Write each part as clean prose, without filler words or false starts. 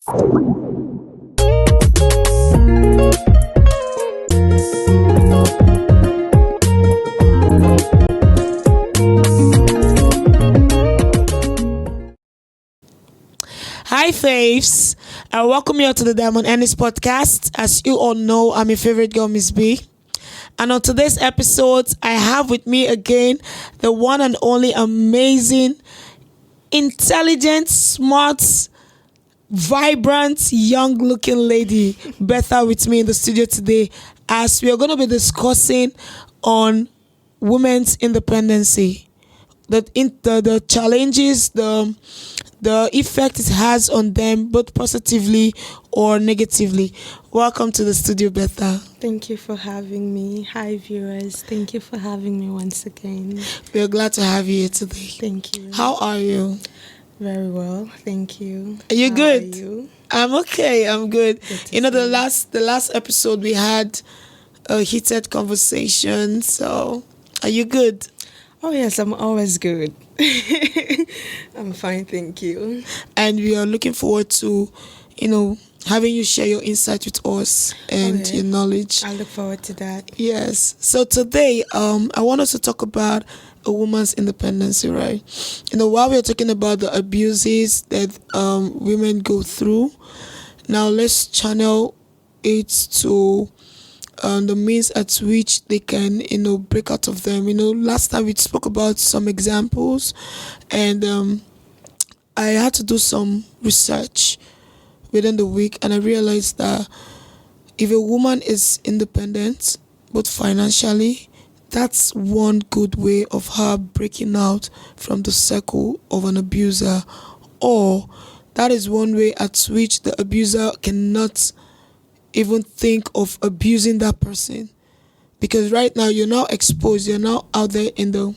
Hi, faves. I welcome you all to the Diamond Ennis podcast. As you all know, I'm your favorite girl, Miss B. And on today's episode, I have with me again the one and only amazing, intelligent, smart, vibrant, young looking lady, Bertha, with me in the studio today, as we are going to be discussing on women's independency, the challenges, the effect it has on them, both positively or negatively. Welcome to the studio, Bertha. Thank you for having me. Hi, viewers. Thank you for having me once again. We're glad to have you here today. Thank you. How are you? Very well, thank you. Are you good? How are you? I'm okay. I'm good. Good to The last episode we had a heated conversation. So, are you good? Oh, yes, I'm always good. I'm fine, thank you. And we are looking forward to, having you share your insight with us and Okay. your knowledge. I look forward to that. Yes. So today, I want us to talk about a woman's independence, right? While we're talking about the abuses that women go through, now let's channel it to the means at which they can, break out of them. Last time we spoke about some examples, and I had to do some research within the week, and I realized that if a woman is independent, both financially, that's one good way of her breaking out from the circle of an abuser, or that is one way at which the abuser cannot even think of abusing that person. Because right now you're now exposed, you're now out there in the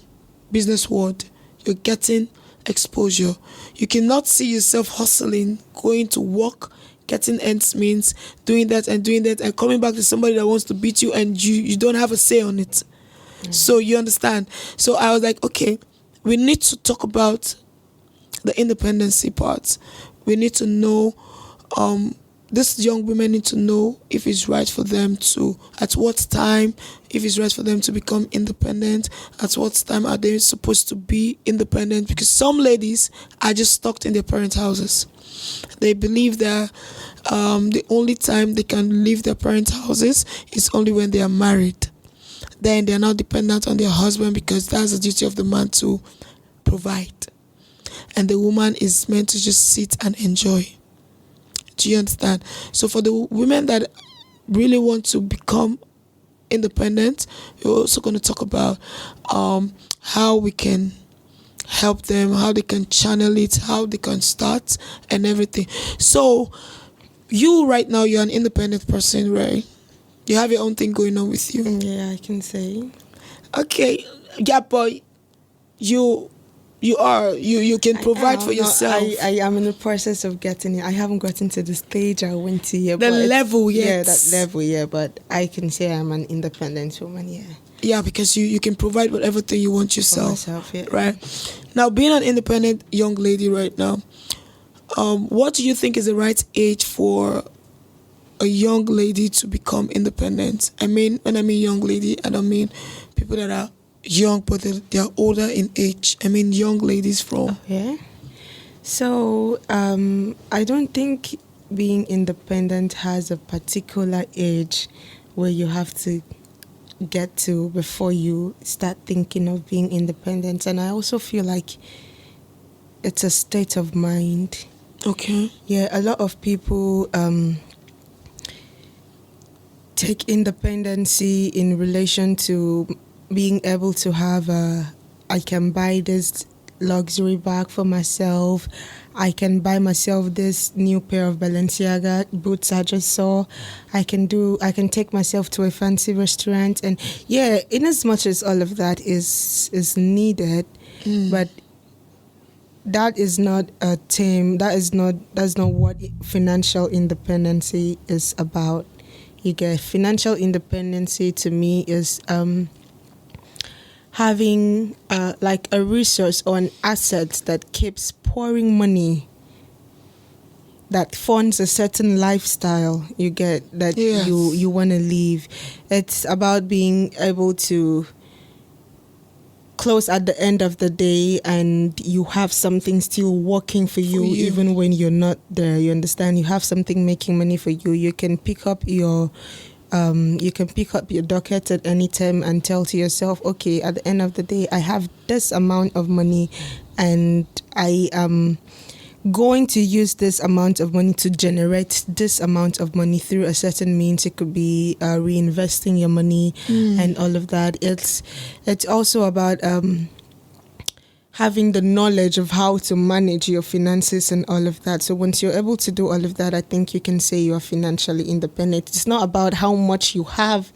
business world, you're getting exposure. You cannot see yourself hustling, going to work, getting ends means, doing that and coming back to somebody that wants to beat you, and you don't have a say on it. So you understand. So I was like, okay, we need to talk about the independency part. We need to know, these young women need to know if it's right for them to, at what time, if it's right for them to become independent, at what time are they supposed to be independent, because some ladies are just stuck in their parents' houses. They believe that the only time they can leave their parents' houses is only when they are married. Then they are not dependent on their husband, because that's the duty of the man to provide. And the woman is meant to just sit and enjoy. Do you understand? So for the women that really want to become independent, we're also going to talk about how we can help them, how they can channel it, how they can start, and everything. So you right now, you're an independent person, right? You have your own thing going on with you. Yeah, I can say. Okay, yeah, but you can provide for yourself. I am in the process of getting it. I haven't gotten to the stage I went to yet. The level yet. Yeah, that level, yeah. But I can say I'm an independent woman, yeah. Yeah, because you can provide whatever thing you want yourself. For myself, yeah. Right? Now, being an independent young lady right now, what do you think is the right age for a young lady to become independent? I mean, when I mean young lady, I don't mean people that are young, but they're older in age. I mean young ladies from... Okay. So, I don't think being independent has a particular age where you have to get to before you start thinking of being independent. And I also feel like it's a state of mind. Okay. Yeah, a lot of people take independency in relation to being able to have I can buy this luxury bag for myself. I can buy myself this new pair of Balenciaga boots I just saw. I can take myself to a fancy restaurant. And yeah, in as much as all of that is needed, but that is not a term. That's not what financial independency is about. You get financial independency to me is having like a resource or an asset that keeps pouring money that funds a certain lifestyle you get that Yes. you want to live. It's about being able to close at the end of the day and you have something still working for you even when you're not there. You understand? You have something making money for you. You can pick up your docket at any time and tell to yourself, okay, at the end of the day, I have this amount of money and I am going to use this amount of money to generate this amount of money through a certain means. It could be reinvesting your money and all of that. It's also about having the knowledge of how to manage your finances and all of that. So once you're able to do all of that, I think you can say you are financially independent. It's not about how much you have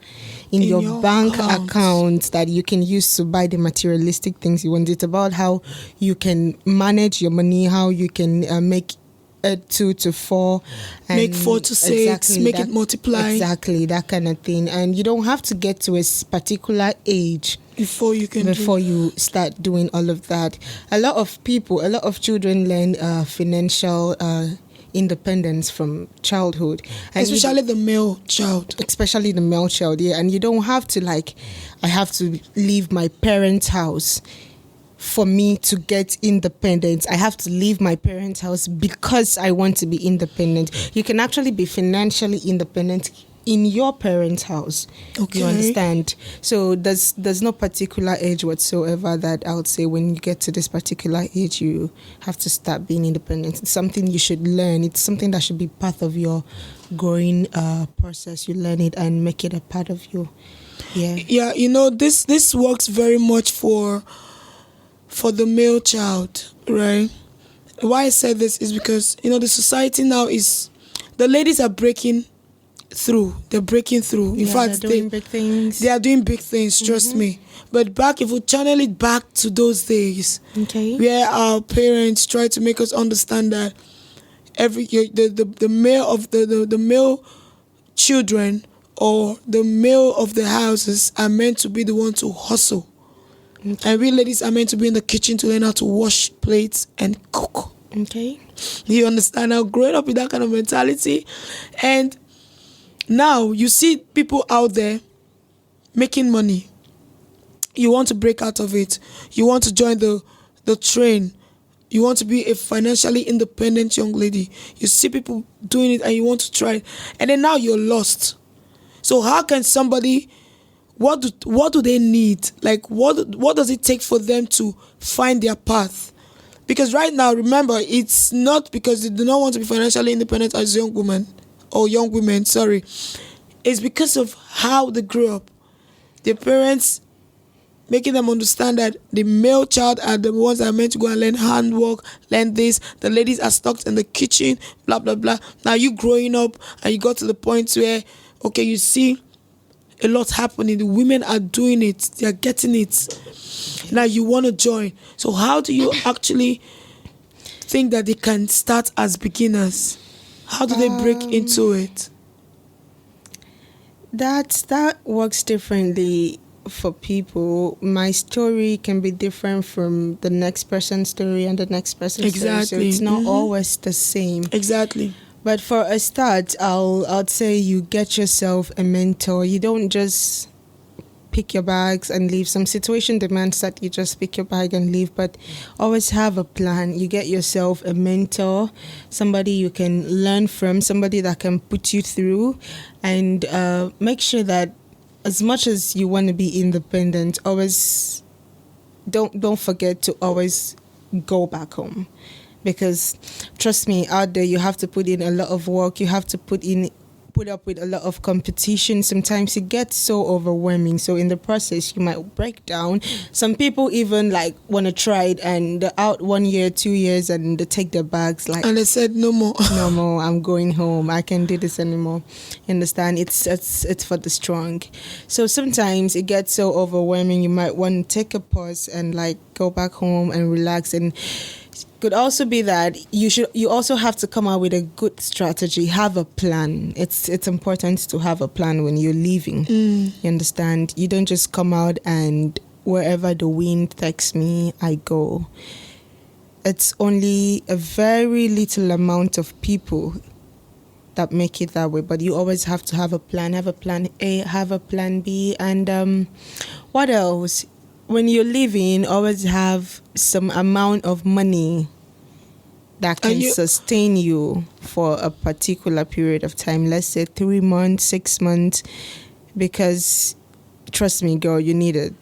in your bank account that you can use to buy the materialistic things you want. It's about how you can manage your money, how you can make 2 to 4, and make 4 to 6, make it multiply. Exactly, that kind of thing. And you don't have to get to a particular age before you start doing all of that. A lot of children learn financial independence from childhood, and especially the male child. Yeah. And you don't have to I have to leave my parents' house for me to get independence. I have to leave my parents' house because I want to be independent. You can actually be financially independent in your parents' house. Okay. You understand? So there's no particular age whatsoever that I would say when you get to this particular age you have to start being independent. It's something you should learn. It's something that should be part of your growing process. You learn it and make it a part of you. Yeah. Yeah, this works very much for the male child, right? Why I said this is because, the society now is, the ladies are breaking through. They're breaking through. In fact, they're doing big things. They are doing big things, trust me. But if we channel it back to those days, okay, where our parents try to make us understand that the male of the male children or the male of the houses are meant to be the one to hustle. Okay. And we ladies are meant to be in the kitchen to learn how to wash plates and cook. Okay. You understand? Now, growing up with that kind of mentality, and now you see people out there making money. You want to break out of it. You want to join the train. You want to be a financially independent young lady. You see people doing it and you want to try it. And then now you're lost. So how can somebody... What do they need? What does it take for them to find their path? Because right now, remember, it's not because they do not want to be financially independent as young women or young women, sorry. It's because of how they grew up. Their parents making them understand that the male child are the ones that are meant to go and learn handwork, learn this. The ladies are stuck in the kitchen, blah, blah, blah. Now you growing up and you got to the point where, okay, you see a lot happening. The women are doing it. They are getting it. Now you want to join. So how do you actually think that they can start as beginners? How do they break into it? That works differently for people. My story can be different from the next person's story and the next person's story. So it's not always the same. Exactly. But for a start, I'd say you get yourself a mentor. You don't just pick your bags and leave. Some situation demands that you just pick your bag and leave, but always have a plan. You get yourself a mentor, somebody you can learn from, somebody that can put you through, and make sure that as much as you want to be independent, always don't forget to always go back home. Because trust me, out there you have to put in a lot of work. You have to put up with a lot of competition. Sometimes it gets so overwhelming. So in the process, you might break down. Some people even want to try it and they're out 1 year, 2 years, and they take their bags and they said no more. No more. I'm going home. I can't do this anymore. You understand? It's for the strong. So sometimes it gets so overwhelming. You might want to take a pause and go back home and relax. And could also be that you also have to come out with a good strategy, have a plan. It's important to have a plan when you're leaving. You understand? You don't just come out and wherever the wind takes me, I go. it's only a very little amount of people that make it that way. But you always have to have a plan A, have a plan B, and what else? When you're living, always have some amount of money that can sustain you for a particular period of time. Let's say 3 months, 6 months, because trust me, girl, you need it.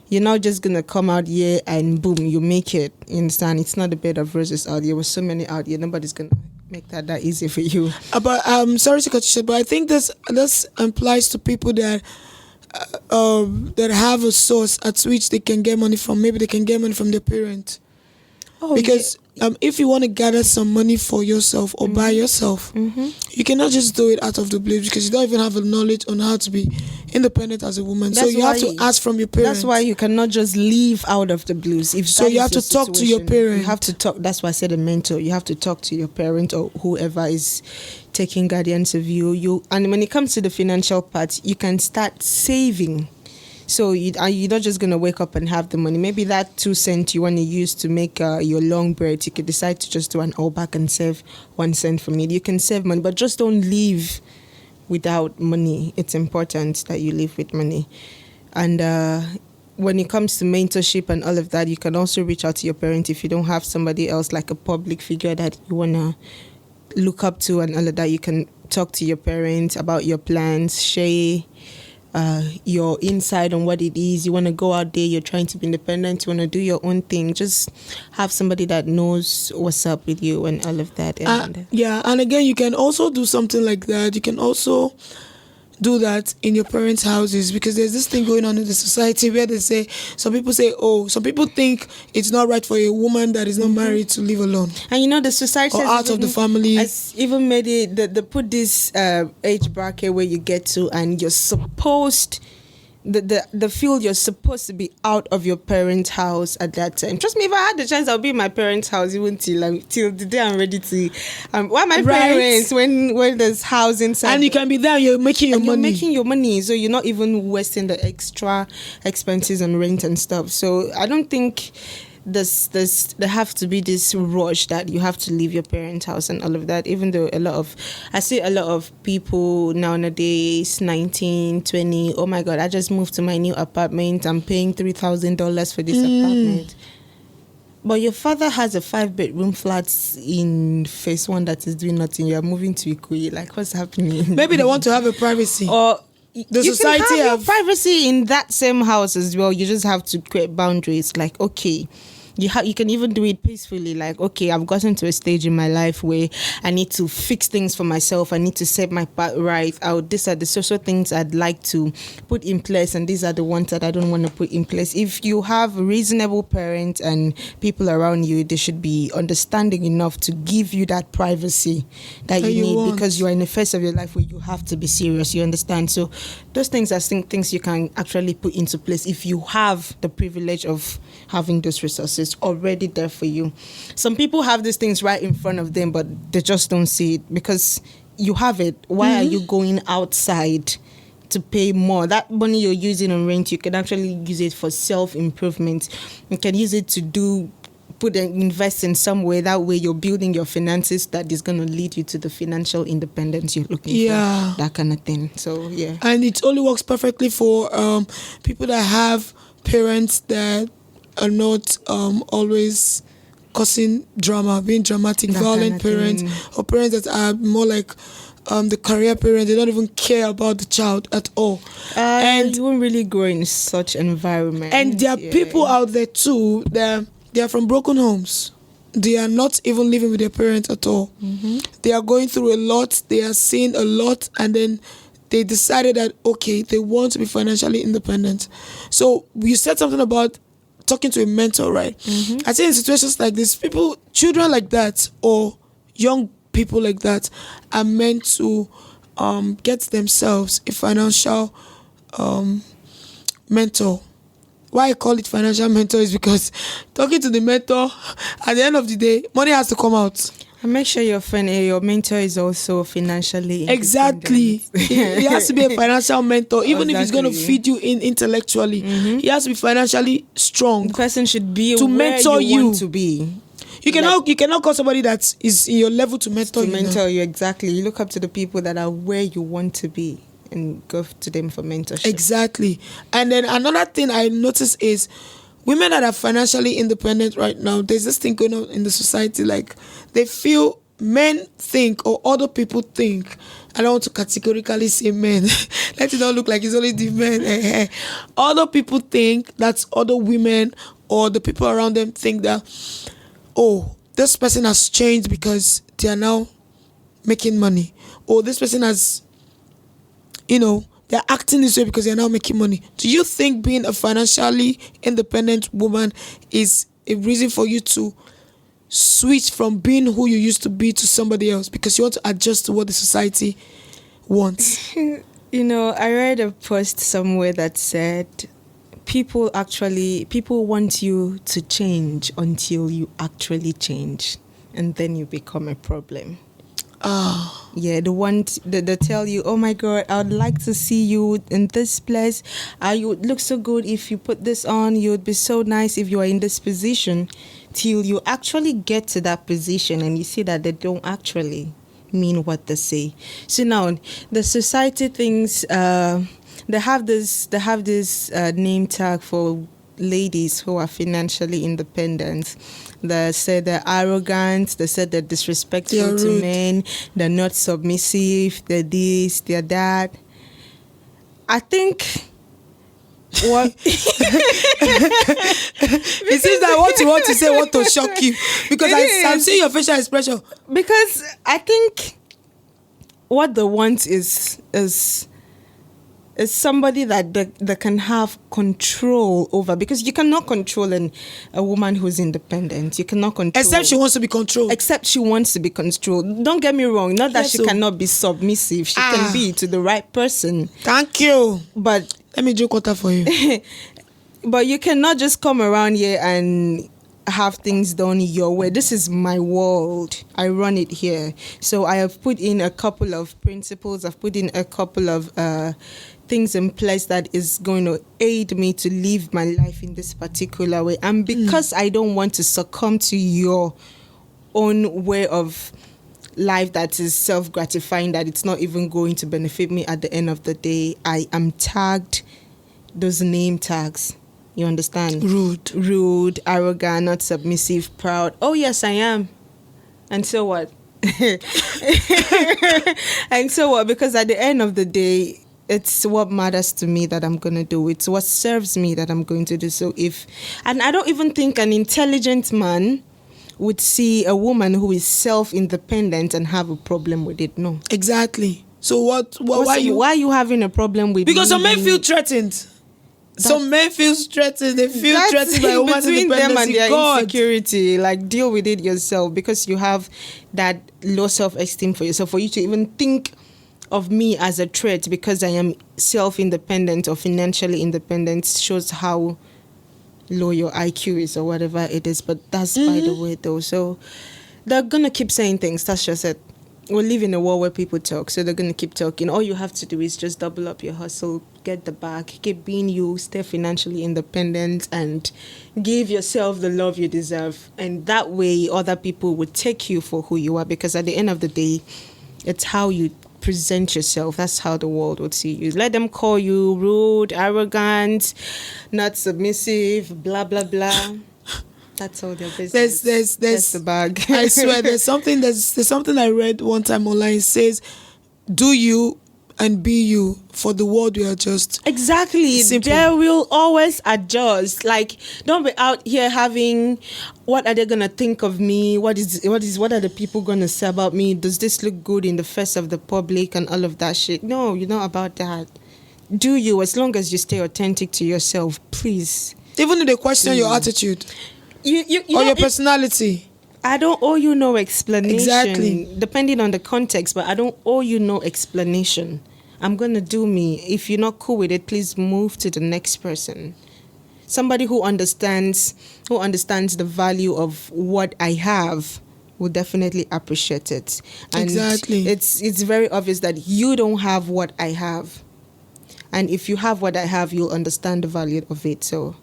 You're not just going to come out here and boom, you make it. You understand? It's not a bed of roses out there. With so many out here, nobody's going to make that easy for you. But sorry to cut you short, but I think this applies to people that that have a source at which they can get money from. Maybe they can get money from their parents. Because if you want to gather some money for yourself or by yourself, you cannot just do it out of the blue, because you don't even have the knowledge on how to be independent as a woman. So you have to ask from your parents. That's why you cannot just leave out of the blues. So you have to talk to your parents. You have to talk. That's why I said a mentor. You have to talk to your parent or whoever is taking guidance of you. And when it comes to the financial part, you can start saving. So you're not just going to wake up and have the money. Maybe that 2 cents you want to use to make your long bread, you could decide to just do an all back and save 1 cent from it. You can save money, but just don't live without money. It's important that you live with money. And when it comes to mentorship and all of that, you can also reach out to your parents if you don't have somebody else, like a public figure that you want to look up to and all of that. You can talk to your parents about your plans, share your insight on what it is. You want to go out there, you're trying to be independent, you want to do your own thing. Just have somebody that knows what's up with you and all of that. And and again, you can also do something like that. You can also do that in your parents' houses, because there's this thing going on in the society where they say, some people think it's not right for a woman that is not married to live alone. And the society or out of the family has even made it, they put this age bracket where you get to, and you're supposed, the field you're supposed to be out of your parents' house at that time. Trust me, if I had the chance, I'll be in my parents' house even till the day I'm ready to. Why my parents when there's house inside, and you can be there, you're making your money. You're making your money, so you're not even wasting the extra expenses on rent and stuff. So I don't think there have to be this rush that you have to leave your parents' house and all of that. Even though I see a lot of people nowadays, 19, 20, oh my God, I just moved to my new apartment, I'm paying $3,000 for this apartment. But your father has a 5-bedroom flat in phase 1 that is doing nothing. You're moving to Ikoyi. Like, what's happening? Maybe they want to have a privacy. Or the society can have your privacy in that same house as well. You just have to create boundaries. Like, okay, you can even do it peacefully. Like, okay, I've gotten to a stage in my life where I need to fix things for myself. I need to set my part right out. These are the social things I'd like to put in place, and these are the ones that I don't want to put in place. If you have reasonable parents and people around you, they should be understanding enough to give you that privacy that you need, because you are in the phase of your life where you have to be serious. You understand? So those things are things you can actually put into place if you have the privilege of having those resources already there for you. Some people have these things right in front of them, but they just don't see it because you have it. Why are you going outside to pay more? That money you're using on rent, you can actually use it for self-improvement. You can use it to invest in some way. That way you're building your finances that is going to lead you to the financial independence you're looking for. That kind of thing. So, yeah. And it only works perfectly for people that have parents that are not always causing drama, being dramatic, that violent parents, or parents that are more like the career parents. They don't even care about the child at all. And you won't really grow in such environment. And there are people out there too that they are from broken homes. They are not even living with their parents at all. They are going through a lot. They are seeing a lot, and then they decided that, okay, they want to be financially independent. So you said something about talking to a mentor, right? I think in situations like this, children like that or young people like that are meant to get themselves a financial mentor. Why I call it financial mentor is because talking to the mentor, at the end of the day, money has to come out. And make sure your mentor is also financially exactly. He has to be a financial mentor, even if he's going to feed you intellectually. He has to be financially strong. The person should be to where mentor you want to be. You cannot call somebody that is in your level to mentor to you. mentor you. Exactly. You look up to the people that are where you want to be and go to them for mentorship. Exactly. And then another thing I notice is women that are financially independent right now, there's this thing going on in the society, like they feel men think or other people think. I don't want to categorically say men. Let it not look like it's only the men. Other people think that other women or the people around them think that, oh, this person has changed because they are now making money. Or this person has, they're acting this way because they're now making money. Do you think being a financially independent woman is a reason for you to switch from being who you used to be to somebody else because you want to adjust to what the society wants? I read a post somewhere that said people want you to change until you actually change, and then you become a problem. Yeah, they tell you, oh my God, I would like to see you in this place. You would look so good if you put this on. You would be so nice if you are in this position. Till you actually get to that position and you see that they don't actually mean what they say. So now the society thinks they have this name tag for ladies who are financially independent. They say they're arrogant, they say they're disrespectful to men, they're not submissive, they're this, they're that. I think what it seems that what you want to say want to shock you because I'm seeing your facial expression. Because I think what they want is somebody that can have control over, because you cannot control a woman who's independent. You cannot control. Except she wants to be controlled. Except she wants to be controlled. Don't get me wrong. Not that she cannot be submissive. She can be to the right person. Thank you. But let me drink water for you. But you cannot just come around here and have things done your way. This is my world. I run it here. So I have put in a couple of principles. I've put in a couple of things in place that is going to aid me to live my life in this particular way. And because I don't want to succumb to your own way of life that is self-gratifying, that it's not even going to benefit me at the end of the day, I am tagged those name tags. You understand? Rude, arrogant, not submissive, proud. Oh, yes, I am. And so what? And so what? Because at the end of the day, it's what matters to me that I'm going to do. It's what serves me that I'm going to do. So and I don't even think an intelligent man would see a woman who is self-independent and have a problem with it. No. Exactly. So why are you having a problem with? Because some men feel threatened. Some men feel threatened. They feel threatened by a woman's between them and their God. insecurity. Like, deal with it yourself, because you have that low self-esteem for yourself. For you to even think of me as a threat because I am self-independent or financially independent shows how low your IQ is or whatever it is. But that's by the way, though. So they're gonna keep saying things. That's just it. We live in a world where people talk, so they're going to keep talking. All you have to do is just double up your hustle, get the bag, keep being you, stay financially independent, and give yourself the love you deserve. And that way, other people would take you for who you are, because at the end of the day, it's how you present yourself. That's how the world would see you. Let them call you rude, arrogant, not submissive, blah, blah, blah. That's all their business. There's the bag. I swear, there's something I read one time online. It says, do you and be you, for the world will adjust. Exactly. Simple. They will always adjust. Like, don't be out here having, what are they gonna think of me? What are the people gonna say about me? Does this look good in the face of the public and all of that shit? No, you're not about that. Do you, as long as you stay authentic to yourself, please. Even if they question your attitude. Or your personality. I don't owe you no explanation. Exactly. Depending on the context, but I don't owe you no explanation. I'm going to do me. If you're not cool with it, please move to the next person. Somebody who understands the value of what I have will definitely appreciate it. And exactly. It's very obvious that you don't have what I have. And if you have what I have, you'll understand the value of it. So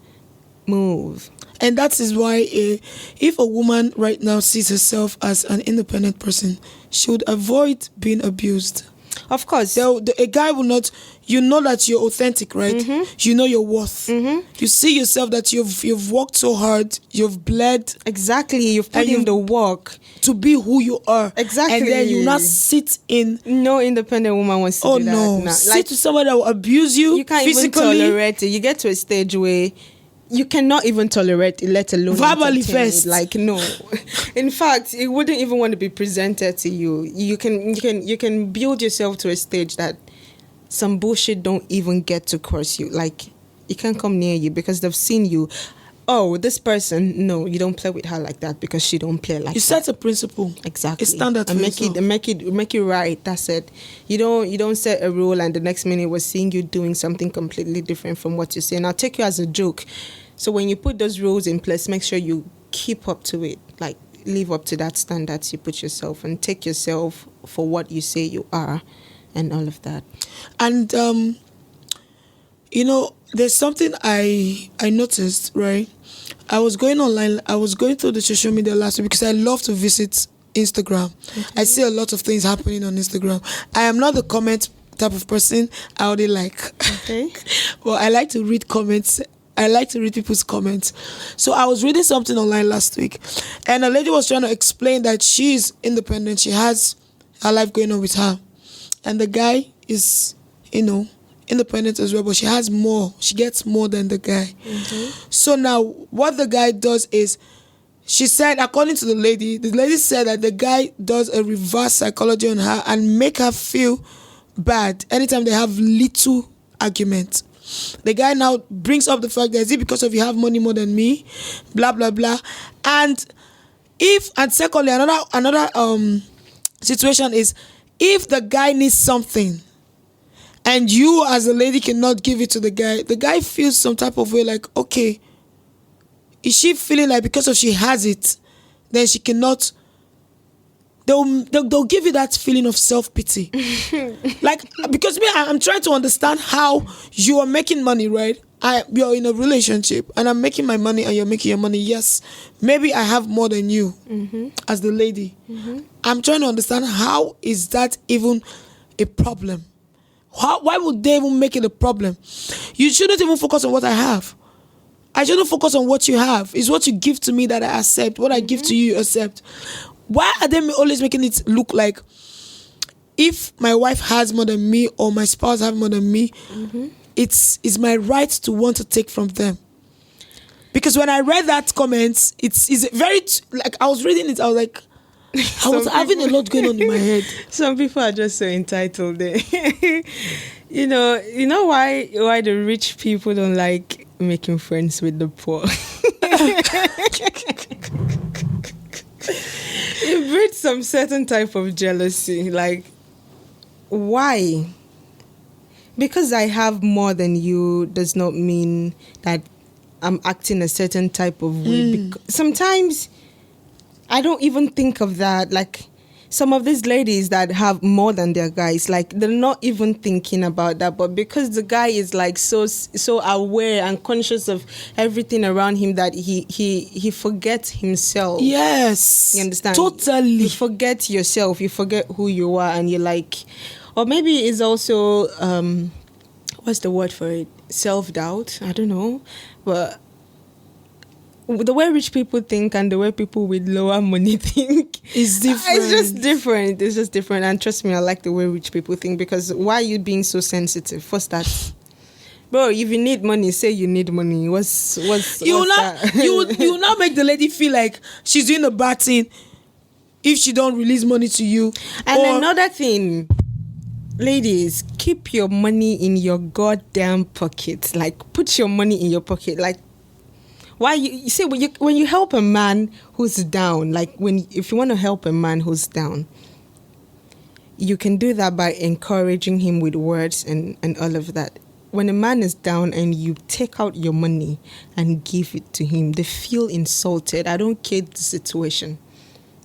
move. And that is why if a woman right now sees herself as an independent person, she would avoid being abused. Of course. A guy will not, you know that you're authentic, right? Mm-hmm. You know your worth. Mm-hmm. You see yourself that you've worked so hard, you've bled. Exactly. You've put in the work to be who you are. Exactly. And then you not sit in. No independent woman wants to do that. Oh no. Sit with somebody that will abuse you. You can't physically. even tolerate it. You get to a stage where you cannot even tolerate it, let alone verbally first. Like, no. In fact, it wouldn't even want to be presented to you. You can build yourself to a stage that some bullshit don't even get to cross you. Like, it can't come near you because they've seen you. Oh, this person, no, you don't play with her like that because she don't play like that. You set a principle. Exactly. A standard and for make it right. That's it. You don't set a rule and the next minute we're seeing you doing something completely different from what you say. And I'll take you as a joke. So when you put those rules in place, make sure you keep up to it. Like, live up to that standards you put yourself and take yourself for what you say you are and all of that. And there's something I noticed, right? I was going online, I was going through the social media last week because I love to visit Instagram. I see a lot of things happening on Instagram. I am not the comment type of person. I already like. Okay. Well, I like to read comments. I like to read people's comments. So I was reading something online last week, and a lady was trying to explain that she's independent. She has her life going on with her. And the guy is, independent as well, but she has more. She gets more than the guy. Mm-hmm. So now what the guy does is, she said, according to the lady said that the guy does a reverse psychology on her and make her feel bad anytime they have little argument. The guy now brings up the fact that, is it because of you have money more than me? Blah, blah, blah. And secondly, another situation is, if the guy needs something and you as a lady cannot give it to the guy feels some type of way like, okay, is she feeling like because of she has it, then she cannot, they'll give you that feeling of self-pity. Like, because I'm trying to understand how you are making money, right? You're in a relationship and I'm making my money and you're making your money. Yes, maybe I have more than you as the lady. Mm-hmm. I'm trying to understand, how is that even a problem? Why would they even make it a problem? You shouldn't even focus on what I have. I shouldn't focus on what you have. It's what you give to me that I accept. What I give to you, you accept. Why are they always making it look like if my wife has more than me or my spouse has more than me, it's my right to want to take from them? Because when I read that comment, it's very, like, I was reading it, I was like, I was having a lot going on in my head. Some people are just so entitled. You know why the rich people don't like making friends with the poor? It breeds some certain type of jealousy. Like, why? Because I have more than you does not mean that I'm acting a certain type of way. Sometimes I don't even think of that. Like, some of these ladies that have more than their guys, like, they're not even thinking about that. But because the guy is like so aware and conscious of everything around him that he forgets himself. Yes. You understand? Totally. You forget yourself. You forget who you are, and you're like, or maybe it's also what's the word for it? Self-doubt. I don't know, but the way rich people think and the way people with lower money think is different. It's just different. And trust me, I like the way rich people think, because why are you being so sensitive? First that, bro, if you need money, say you need money. You will not make the lady feel like she's doing a bad thing if she don't release money to you. And another thing, ladies, keep your money in your goddamn pocket. Like, put your money in your pocket. Like, why you see, when you help a man who's down, like, if you want to help a man who's down, you can do that by encouraging him with words and all of that. When a man is down and you take out your money and give it to him, they feel insulted. I don't care the situation.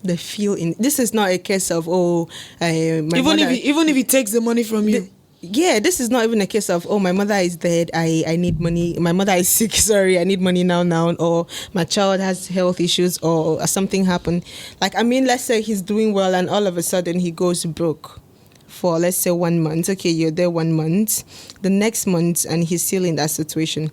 They feel this is not a case of even if he takes the money from you. yeah, this is not even a case of, oh, my mother is dead, I need money. My mother is sick, sorry, I need money now. Or my child has health issues or something happened. Like, I mean, let's say he's doing well and all of a sudden he goes broke for, let's say, 1 month. Okay, you're there 1 month. The next month and he's still in that situation.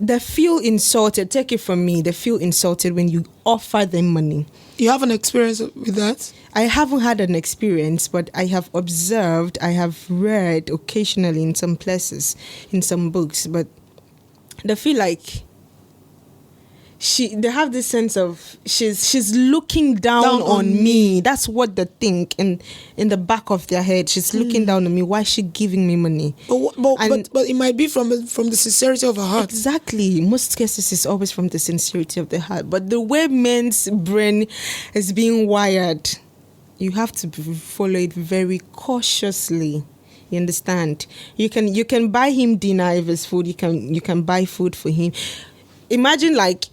They feel insulted. Take it from me. They feel insulted when you offer them money. You have an experience with that? I haven't had an experience, but I have observed, I have read occasionally in some places, in some books, but they feel like they have this sense of she's looking down on me. That's what they think in the back of their head. She's looking down on me. Why is she giving me money? But it might be from the sincerity of her heart. Exactly. Most cases is always from the sincerity of the heart. But the way men's brain is being wired, you have to follow it very cautiously. You understand? You can buy him dinner if it's food. You can buy food for him. Imagine like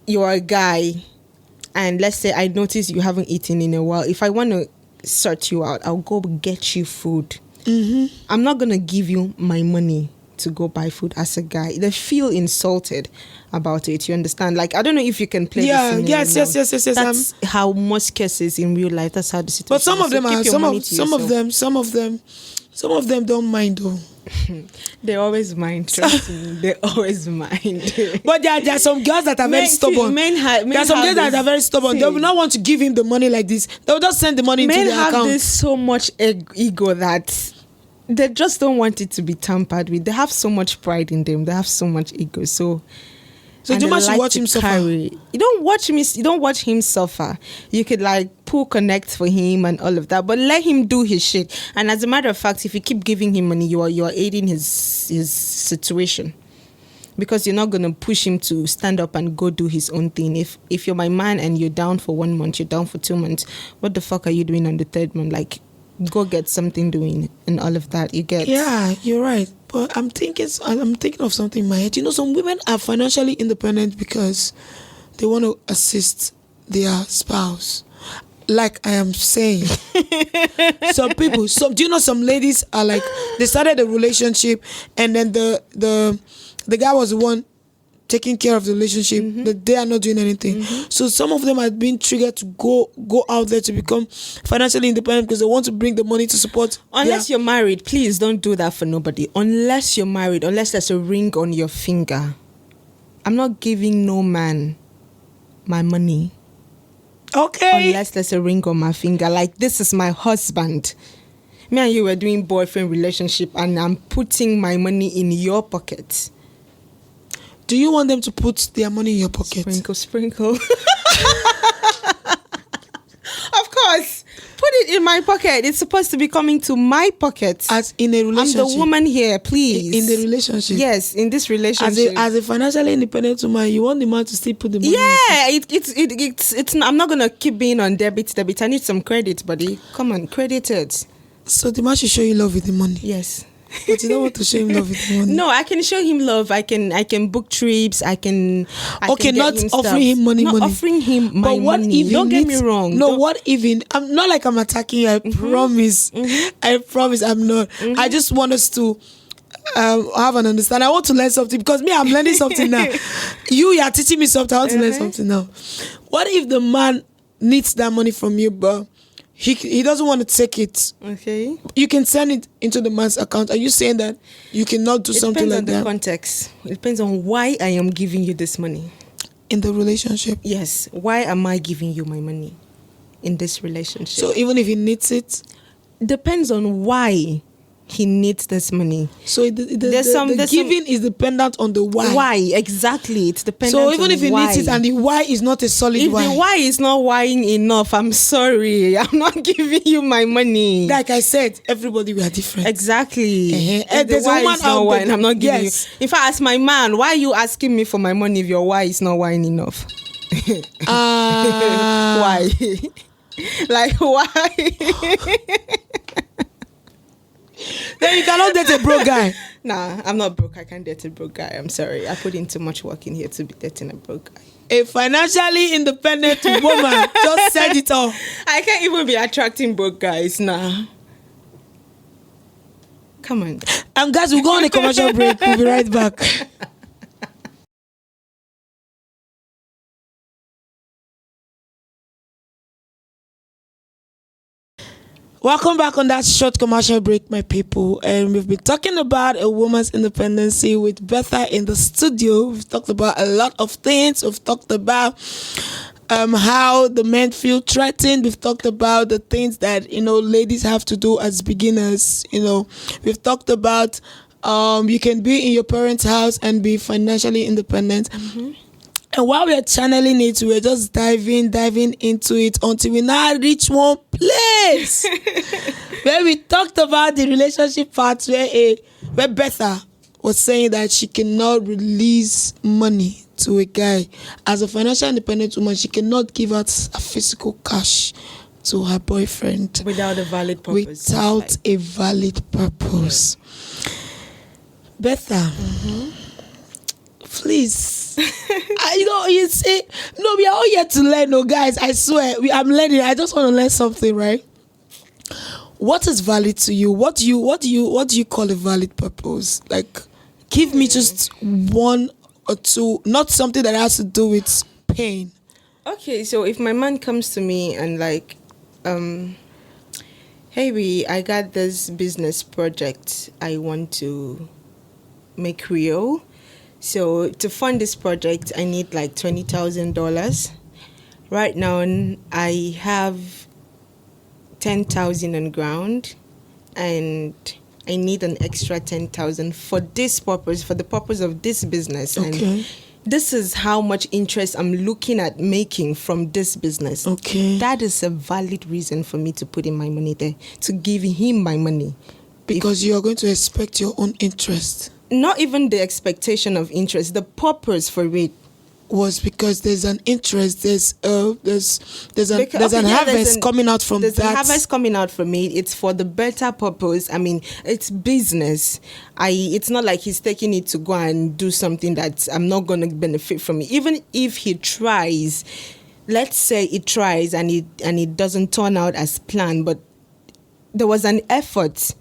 you're a guy and let's say I notice you haven't eaten in a while. If I want to sort you out, I'll go get you food. Mm-hmm. I'm not going to give you my money to go buy food as a guy. They feel insulted about it. You understand? Like, I don't know if you can play this scenario. Yes. That's how most cases in real life, that's how the situation is. But some of them are, some of them don't mind though. They always mind, trust me. They always mind. But there are some girls that are very stubborn. There are some girls that are very stubborn. They will not want to give him the money like this. They will just send the money into their account. Men have this so much ego that they just don't want it to be tampered with. They have so much pride in them. They have so much ego. So you must watch him suffer. You don't watch him suffer. You could like pull connect for him and all of that, but let him do his shit. And as a matter of fact, if you keep giving him money, you are aiding his situation, because you're not gonna push him to stand up and go do his own thing. If you're my man and you're down for 1 month, you're down for 2 months, what the fuck are you doing on the third month? Like, go get something doing and all of that. You get? Yeah, you're right. But I'm thinking of something in my head. You know, some women are financially independent because they want to assist their spouse. Like I am saying, some people. Do you know some ladies are like, they started a relationship and then the guy was the one taking care of the relationship, that they are not doing anything. So some of them have been triggered to go out there to become financially independent because they want to bring the money to support. Unless you're married, please don't do that for nobody. Unless you're married, unless there's a ring on your finger. I'm not giving no man my money. Okay. Unless there's a ring on my finger. Like, this is my husband. Me and you were doing boyfriend relationship and I'm putting my money in your pocket. Do you want them to put their money in your pocket? Sprinkle. Of course. Put it in my pocket. It's supposed to be coming to my pocket. As in a relationship. I'm the woman here, please. In the relationship. Yes, in this relationship. As a financially independent woman, you want the man to still put the money. Yeah, it's. I'm not gonna keep being on debit. I need some credit, buddy. Come on, credit it. So the man should show you love with the money. Yes. But you don't want to show him love with the money. No, I can show him love. I can book trips. I can not him offering him money. Not offering him my money. Don't get me wrong. No, what even? I'm not like I'm attacking you. I promise. I promise I'm not. I just want us to have an understanding. I want to learn something because I'm learning something now. You are teaching me something. I want to learn something now. What if the man needs that money from you, but he doesn't want to take it? Okay. You can send it into the man's account. Are you saying that you cannot do something like that? It depends on the context. It depends on why I am giving you this money. In the relationship? Yes. Why am I giving you my money in this relationship? So even if he needs it? Depends on why he needs this money. So the giving is dependent on the why. Why, exactly. It's dependent on why. So even if he needs it and the why is not a solid why. If the why is not whying enough, I'm sorry. I'm not giving you my money. Like I said, everybody we are different. Exactly. If the why is not whying, I'm not giving you. In fact, as my man, why are you asking me for my money if your why is not whying enough? Why? Like, why? Then you cannot date a broke guy. Nah, I'm not broke. I can't date a broke guy. I'm sorry. I put in too much work in here to be dating a broke guy. A financially independent woman just said it all. I can't even be attracting broke guys. Nah. Come on. Guys, we'll go on a commercial break. We'll be right back. Welcome back on that short commercial break, my people. And we've been talking about a woman's independency with Bertha in the studio. We've talked about a lot of things. We've talked about how the men feel threatened. We've talked about the things that, ladies have to do as beginners. We've talked about you can be in your parents' house and be financially independent. Mm-hmm. And while we're channeling it, we're just diving into it until we now reach one place where we talked about the relationship part where Bertha was saying that she cannot release money to a guy. As a financial independent woman, she cannot give out a physical cash to her boyfriend. Without a valid purpose. Without a valid purpose. Yeah. Bertha, please. You say, no, we are all here to learn, no, guys. I swear, I'm learning. I just want to learn something, right? What is valid to you? What do you call a valid purpose? Like, give me just one or two, not something that has to do with pain. Okay, so if my man comes to me and like, hey, I got this business project I want to make real. So to fund this project, I need like $20,000. Right now, I have 10,000 on ground, and I need an extra 10,000 for this purpose, for the purpose of this business. Okay. And this is how much interest I'm looking at making from this business. Okay. That is a valid reason for me to put in my money there, to give him my money. Because you are going to expect your own interest. Not even the expectation of interest, the purpose for it was because there's an interest, there's an harvest coming out from that. There's a harvest coming out from it. It's for the better purpose. I mean, it's business. It's not like he's taking it to go and do something that I'm not going to benefit from it. Even if he tries, let's say he tries and it doesn't turn out as planned, but there was an effort.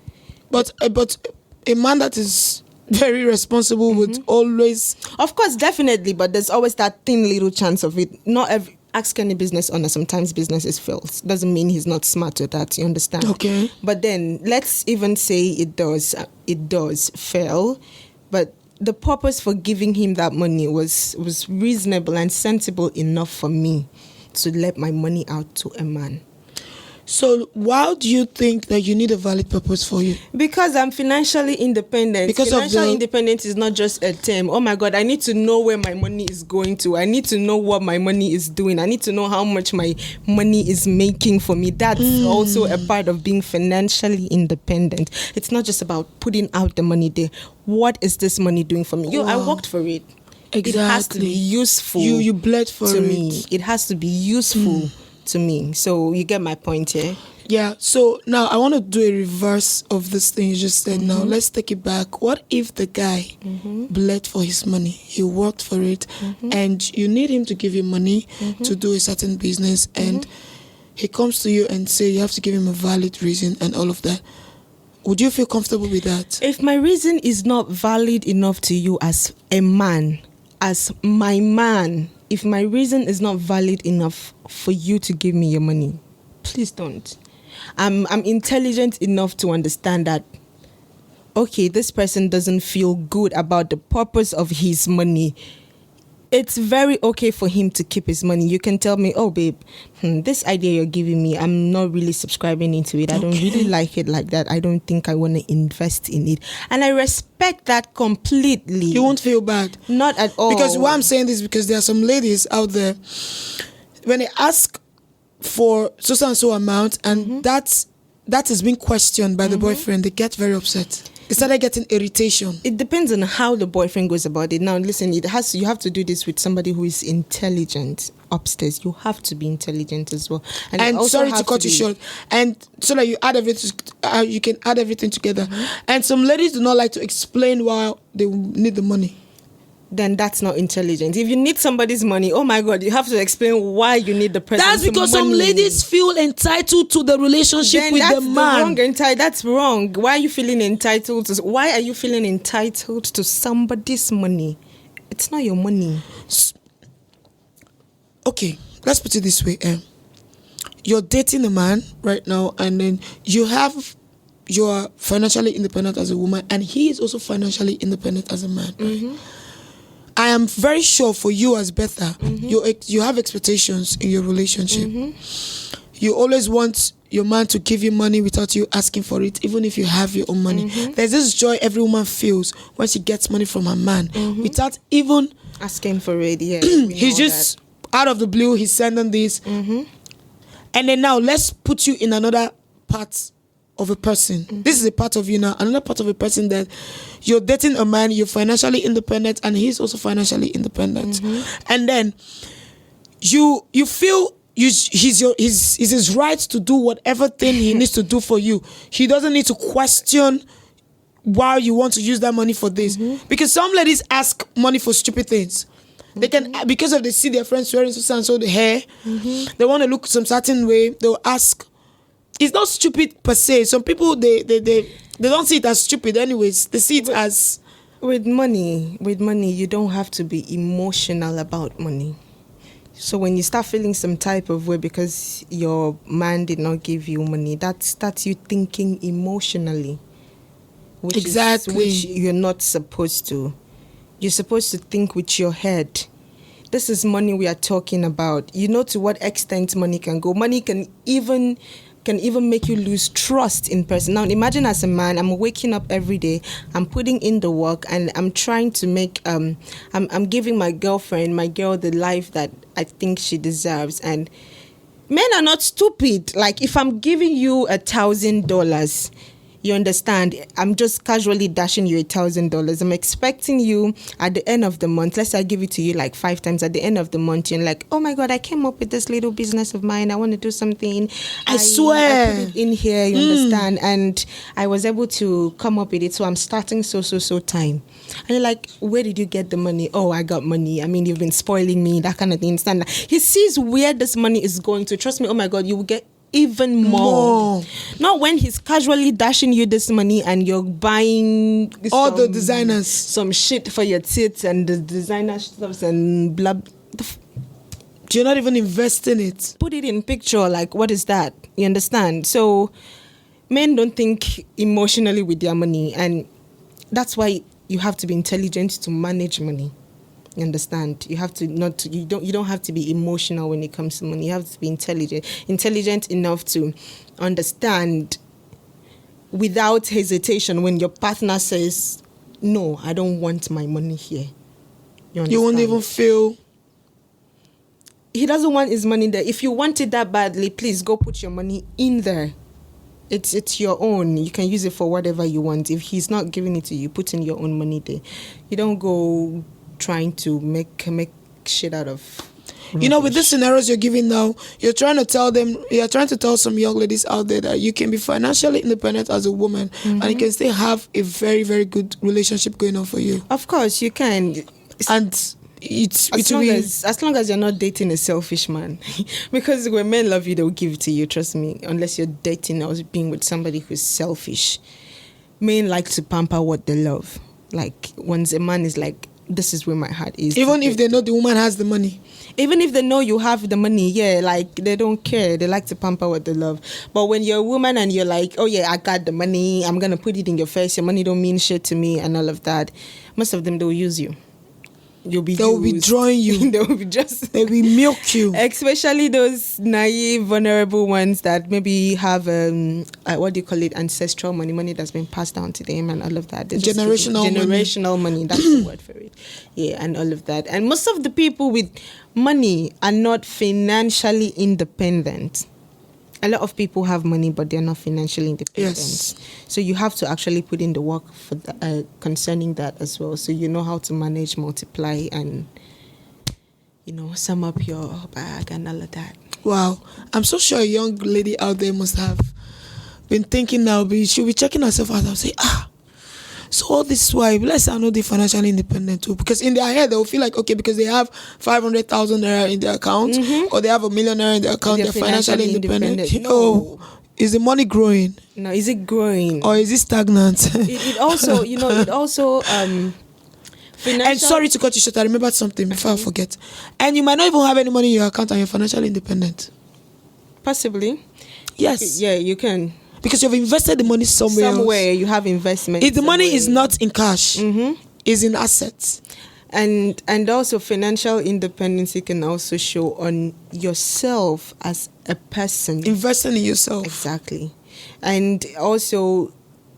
But a man that is very responsible would always, of course, definitely, but there's always that thin little chance of it. Ask any business owner, sometimes businesses fails. Doesn't mean he's not smart at that, you understand? Okay. But then let's even say it does fail, but the purpose for giving him that money was reasonable and sensible enough for me to let my money out to a man. So why do you think that you need a valid purpose for you? Because I'm financially independent. Because financial independence is not just a term. Oh my God, I need to know where my money is going to. I need to know what my money is doing. I need to know how much my money is making for me. That's also a part of being financially independent. It's not just about putting out the money there. What is this money doing for me? I worked for it. Exactly. It has to be useful. You bled for to it. me. It has to be useful to me. So you get my point here. Yeah. So now I want to do a reverse of this thing you just said. Now let's take it back. What if the guy bled for his money? He worked for it, and you need him to give you money to do a certain business, and he comes to you and say you have to give him a valid reason and all of that. Would you feel comfortable with that? If my reason is not valid enough to you as a man, as my man, if my reason is not valid enough for you to give me your money, please don't. I'm intelligent enough to understand that, okay, this person doesn't feel good about the purpose of his money. It's very okay for him to keep his money. You can tell me, oh, babe, this idea you're giving me, I'm not really subscribing into it. I don't really like it like that. I don't think I want to invest in it. And I respect that completely. You won't feel bad. Not at all. Because why I'm saying this, because there are some ladies out there, when they ask for so and so amount, and that is being questioned by the boyfriend, they get very upset. They started getting irritation. It depends on how the boyfriend goes about it. Now, listen, you have to do this with somebody who is intelligent upstairs. You have to be intelligent as well. And sorry to cut you short. And so that you add everything, you can add everything together. And some ladies do not like to explain why they need the money. then that's not intelligent. If you need somebody's money, oh my God, you have to explain why you need the person's money. That's because some ladies feel entitled to the relationship then with that's the man. That's wrong. Why are you feeling entitled to? Why are you feeling entitled to somebody's money? It's not your money. Okay, let's put it this way. You're dating a man right now, and then you're financially independent as a woman, and he is also financially independent as a man. Right? I am very sure for you as Bertha, you have expectations in your relationship. You always want your man to give you money without you asking for it, even if you have your own money. There's this joy every woman feels when she gets money from her man without even asking for it. Yeah, he's just out of the blue, he's sending this. And then now let's put you in another part of a person. This is a part of you now, another part of a person that you're dating a man, you're financially independent, and he's also financially independent. And then you feel he's his right to do whatever thing he needs to do for you. He doesn't need to question why you want to use that money for this. Because some ladies ask money for stupid things. They can, because of they see their friends wearing so and so the hair, they want to look some certain way, they'll ask. It's not stupid per se. Some people they don't see it as stupid anyways. They see it as with money, you don't have to be emotional about money. So when you start feeling some type of way because your man did not give you money, that's you thinking emotionally. Which you're not supposed to. You're supposed to think with your head. This is money we are talking about. You know to what extent money can go. Money can even make you lose trust in person. Now imagine as a man, I'm waking up every day, I'm putting in the work, and I'm trying to make I'm giving my girl the life that I think she deserves. And men are not stupid. Like if I'm giving you $1,000, you understand, I'm just casually dashing you $1,000. I'm expecting you at the end of the month, let's say I give it to you like 5 times. At the end of the month, you're like, oh my God, I came up with this little business of mine. I want to do something. I swear. I put it in here, you understand? And I was able to come up with it. So I'm starting so time. And you're like, where did you get the money? Oh, I got money. I mean, you've been spoiling me, that kind of thing. Understand? He sees where this money is going to. Trust me, oh my God, you will get even more. Not when he's casually dashing you this money and you're buying all the designers, some shit for your tits and the designer stuff and blah. You're not even investing it. Put it in picture. Like, what is that? You understand? So men don't think emotionally with their money, and that's why you have to be intelligent to manage money. You understand? You have to you don't have to be emotional when it comes to money. You have to be intelligent enough to understand without hesitation when your partner says, no, I don't want my money here. You won't even feel he doesn't want his money there. If you want it that badly, please go put your money in there. It's your own. You can use it for whatever you want. If he's not giving it to you, put in your own money there. You don't go trying to make shit out of rubbish. You know, with the scenarios you're giving now, you're trying to tell some young ladies out there that you can be financially independent as a woman, and you can still have a very, very good relationship going on for you. Of course you can. And as long as you're not dating a selfish man. Because when men love you, they'll give it to you, trust me. Unless you're dating or being with somebody who's selfish. Men like to pamper what they love. Like once a man is like, this is where my heart is. Even if they know the woman has the money. Even if they know you have the money, yeah, like they don't care. They like to pamper what they love. But when you're a woman and you're like, oh yeah, I got the money, I'm gonna put it in your face, your money don't mean shit to me and all of that, most of them they'll use you. They'll be drawing you. They'll be milk you. Especially those naive, vulnerable ones that maybe have what do you call it, ancestral money that's been passed down to them and all of that. Generational money. That's the word for it. Yeah, and all of that. And most of the people with money are not financially independent. A lot of people have money, but they're not financially independent. Yes. So you have to actually put in the work for concerning that as well. So you know how to manage, multiply, and sum up your bag and all of that. Wow, I'm so sure a young lady out there must have been thinking now. She'll be checking herself out and say, So all this why let's say I know they're financially independent too, because in their head they will feel like okay, because they have 500,000 naira in their account or they have a million naira in their account, they're financially independent. No. Is the money growing? No, is it growing? Or is it stagnant? It also, it also financial. And sorry to cut you short, I remembered something before I forget. And you might not even have any money in your account and you're financially independent. Possibly. Yes. Yeah, you can. Because you've invested the money somewhere else. You have investment. If the money is not in cash, is in assets. And also financial independence can also show on yourself as a person. Investing in yourself. Exactly. And also,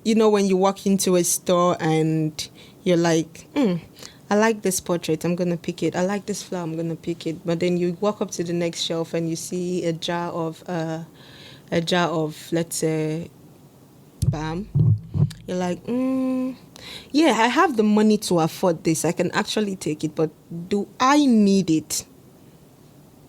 when you walk into a store and you're like, I like this portrait, I'm going to pick it. I like this flower, I'm going to pick it. But then you walk up to the next shelf and you see a jar of, let's say, BAM. You're like, yeah, I have the money to afford this. I can actually take it, but do I need it?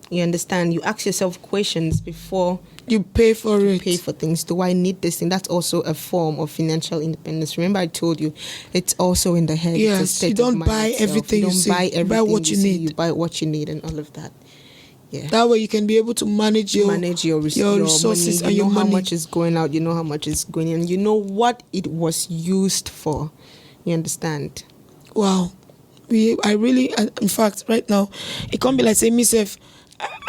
You understand? You ask yourself questions before you pay for it. Pay for things. Do I need this thing? That's also a form of financial independence. Remember, I told you, it's also in the head. Yes, it's a state you don't of buy mind everything you see. Buy everything buy what you need. You buy what you need and all of that. Yeah. That way you can be able to manage your resources money. and your money. You know how much is going out. You know how much is going in. You know what it was used for. You understand? Wow. In fact, right now, it can't be like say myself.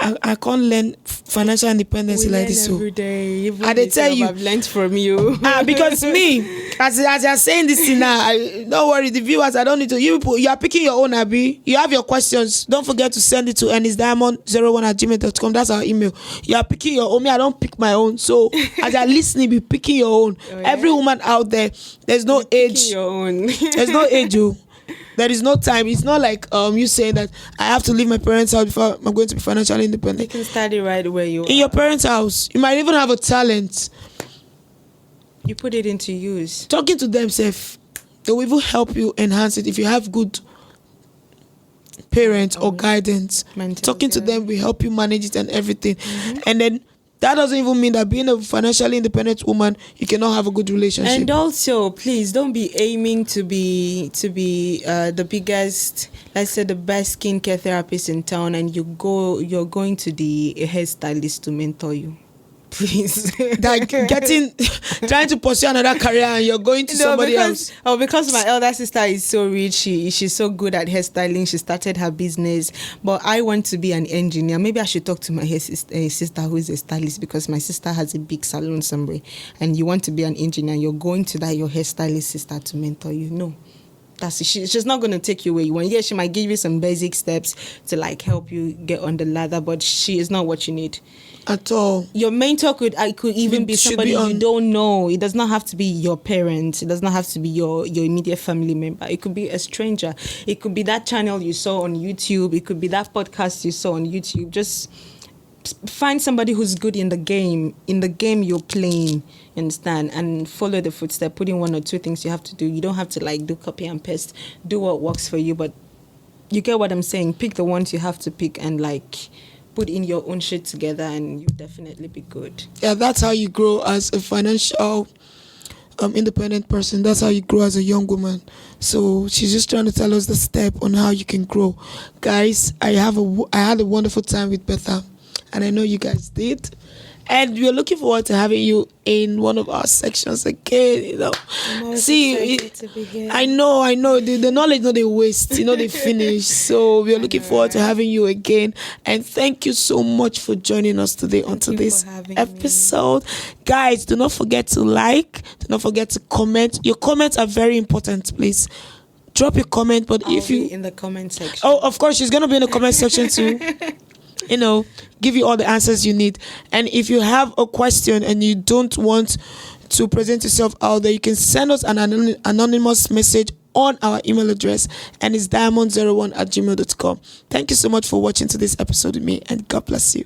I can't learn financial independence like this. So every day. Even I tell you, I've learned from you. Because me, as you're saying this thing now, don't worry, the viewers, I don't need to. You are picking your own, Abby. You have your questions. Don't forget to send it to ennisdiamond01@gmail.com. That's our email. You are picking your own. Me, I don't pick my own. So as you're listening, be picking your own. Oh, yeah? Every woman out there, there's no age. Your own. There's no age, oh. There is no time. It's not like you saying that I have to leave my parents' house before I'm going to be financially independent. You can study right where you are. In your parents' house. You might even have a talent. You put it into use. Talking to them, safe. They will even help you enhance it if you have good parents or guidance. Talking to them will help you manage it and everything. And then that doesn't even mean that being a financially independent woman, you cannot have a good relationship. And also, please don't be aiming to be the biggest, let's say, the best skincare therapist in town, and you're going to the hairstylist to mentor you. Please, like trying to pursue another career and you're going to somebody else. Because my elder sister is so rich, she's so good at hairstyling. She started her business, but I want to be an engineer. Maybe I should talk to my sister who is a stylist, because my sister has a big salon somewhere. And you want to be an engineer, you're going to that your hairstylist sister to mentor you. No. She's not going to take you where you want. Yeah, she might give you some basic steps to like help you get on the ladder, but she is not what you need at all. Your mentor could even be somebody you don't know. It does not have to be your parents. It does not have to be your immediate family member. It could be a stranger. It could be that channel you saw on YouTube. It could be that podcast you saw on YouTube. Just find somebody who's good in the game you're playing, you understand, and follow the footsteps. Put in one or two things you have to do. You don't have to like do copy and paste. Do what works for you, but you get what I'm saying. Pick the ones you have to pick and like put in your own shit together, and you'll definitely be good. Yeah, that's how you grow as a financial independent person. That's how you grow as a young woman. So she's just trying to tell us the step on how you can grow. Guys, I had a wonderful time with Bertha, and I know you guys did. And we're looking forward to having you in one of our sections again, you know. I know. The knowledge, no, they waste, they finish. So we're looking forward to having you again. And thank you so much for joining us today on today's episode. Guys, do not forget to like. Do not forget to comment. Your comments are very important, please. Drop your comment. But I'll be in the comment section. Oh, of course, she's going to be in the comment section too. Give you all the answers you need. And if you have a question and you don't want to present yourself out there, you can send us an anonymous message on our email address, and it's diamond01@gmail.com. Thank you so much for watching today's episode with me, and God bless you.